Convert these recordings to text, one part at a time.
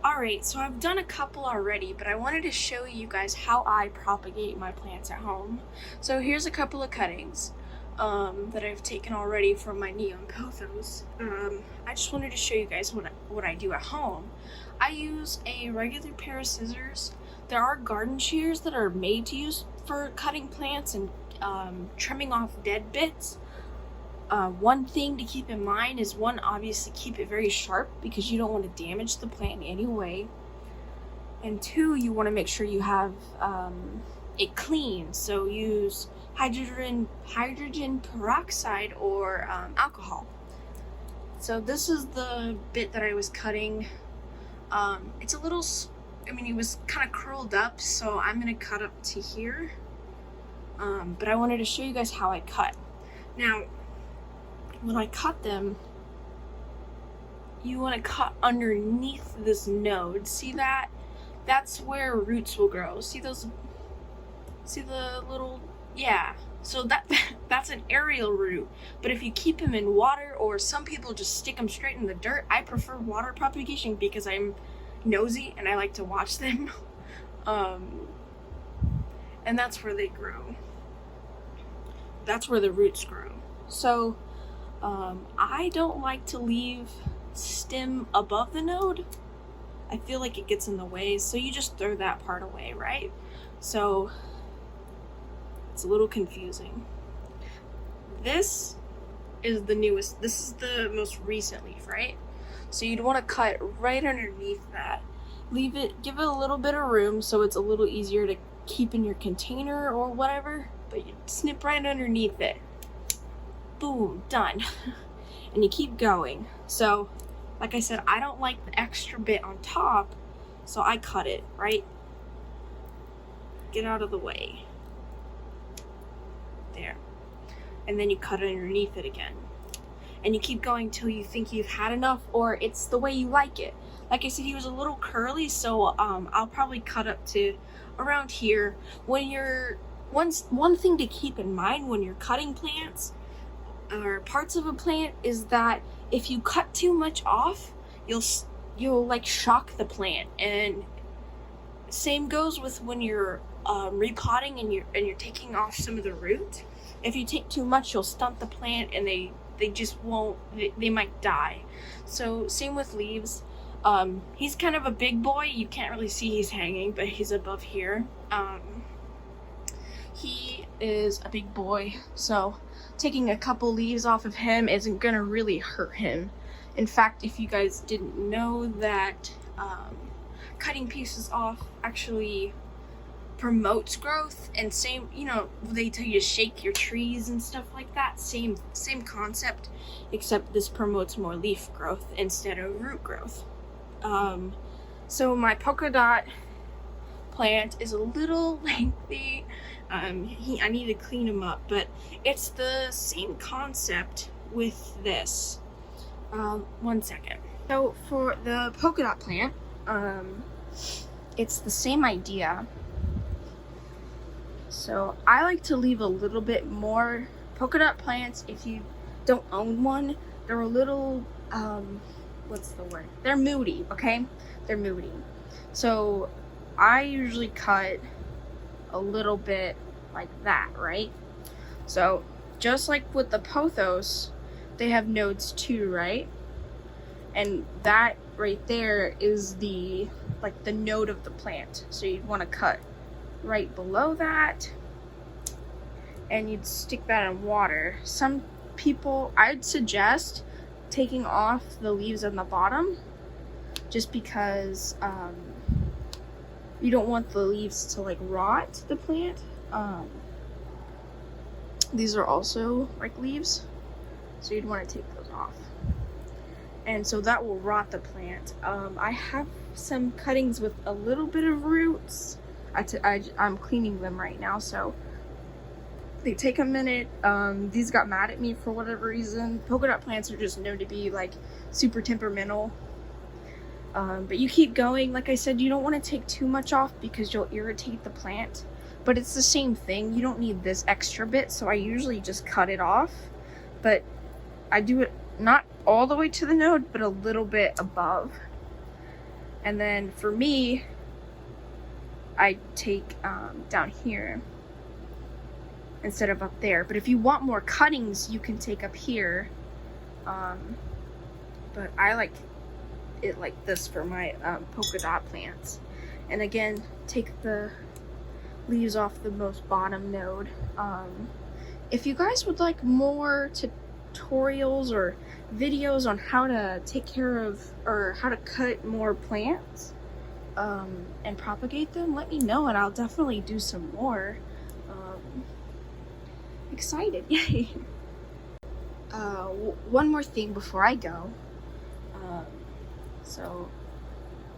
Alright, so I've done a couple already, but I wanted to show you guys how I propagate my plants at home. So here's a couple of cuttings that I've taken already from my neon pothos. I just wanted to show you guys what I do at home. I use a regular pair of scissors. There are garden shears that are made to use for cutting plants and trimming off dead bits. One thing to keep in mind is obviously keep it very sharp because you don't want to damage the plant in any way. And two, you want to make sure you have it clean. So use hydrogen peroxide or alcohol. So this is the bit that I was cutting. It's a little, it was kind of curled up, so I'm going to cut up to here. But I wanted to show you guys how I cut. Now, when I cut them, you want to cut underneath this node. See that? That's where roots will grow. See the little, yeah. So that's an aerial root. But if you keep them in water, or some people just stick them straight in the dirt, I prefer water propagation because I'm nosy and I like to watch them. And that's where they grow. That's where the roots grow. So I don't like to leave stem above the node. I feel like it gets in the way, so you just throw that part away, right? So it's a little confusing. This is the newest, this is the most recent leaf, right? So you'd want to cut right underneath that. Leave it, give it a little bit of room so it's a little easier to keep in your container or whatever, but you snip right underneath it. Boom, done. And you keep going. So, like I said, I don't like the extra bit on top, so I cut it, right? Get out of the way. There. And then you cut underneath it again. And you keep going till you think you've had enough, or it's the way you like it. Like I said, he was a little curly, so I'll probably cut up to around here. When you're, one thing to keep in mind when you're cutting plants, or parts of a plant, is that if you cut too much off, you'll like shock the plant. And same goes with when you're repotting and you're taking off some of the root. If you take too much, you'll stunt the plant and they just won't, they might die. So same with leaves. He's kind of a big boy. You can't really see he's hanging, but he's above here. He is a big boy, so taking a couple leaves off of him isn't gonna really hurt him. In fact, if you guys didn't know that cutting pieces off actually promotes growth, and same, they tell you to shake your trees and stuff like that, same concept, except this promotes more leaf growth instead of root growth. So my polka dot plant is a little lengthy. I need to clean him up, but it's the same concept with this. One second. So for the polka dot plant, it's the same idea. So I like to leave a little bit more. Polka dot plants, if you don't own one, they're a little, what's the word? They're moody, okay? They're moody. So I usually cut a little bit like that, right? So just like with the pothos, they have nodes too, right? And that right there is the node of the plant. So you'd want to cut right below that, and you'd stick that in water. Some people, I'd suggest taking off the leaves on the bottom, just because you don't want the leaves to like rot the plant. These are also like leaves, so you'd want to take those off, and so that will rot the plant. I have some cuttings with a little bit of roots. I'm cleaning them right now, so they take a minute. These got mad at me for whatever reason. Polka dot plants are just known to be like super temperamental. But you keep going. Like I said, you don't want to take too much off because you'll irritate the plant. But it's the same thing. You don't need this extra bit, so I usually just cut it off. But I do it not all the way to the node, but a little bit above. And then for me, I take down here instead of up there. But if you want more cuttings, you can take up here. But I like it like this for my polka dot plants. And again, take the leaves off the most bottom node. If you guys would like more tutorials or videos on how to take care of or how to cut more plants and propagate them, let me know and I'll definitely do some more. Excited, yay! One more thing before I go. So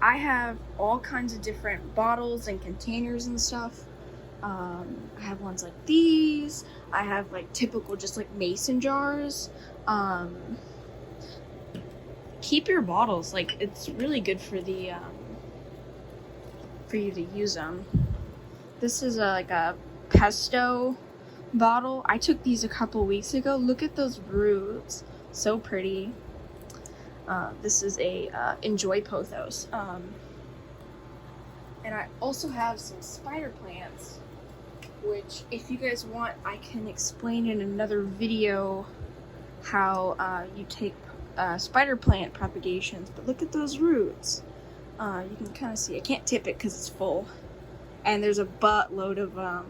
I have all kinds of different bottles and containers and stuff. I have ones like these. I have like typical just like mason jars. Keep your bottles, like it's really good for the for you to use them. This is like a pesto bottle. I took these a couple weeks ago. Look at those roots, so pretty. This is a Enjoy Pothos. And I also have some spider plants, which if you guys want, I can explain in another video how you take spider plant propagations. But look at those roots. You can kind of see. I can't tip it because it's full. And there's a buttload of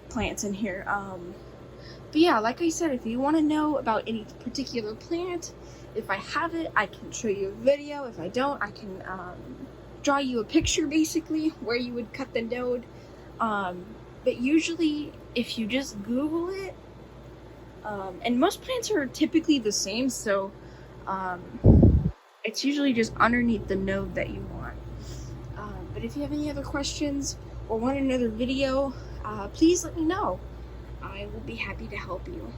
plants in here. But yeah, like I said, if you want to know about any particular plant, if I have it, I can show you a video. If I don't, I can draw you a picture basically where you would cut the node. But usually if you just Google it, and most plants are typically the same, so it's usually just underneath the node that you want. But if you have any other questions or want another video, please let me know. I will be happy to help you.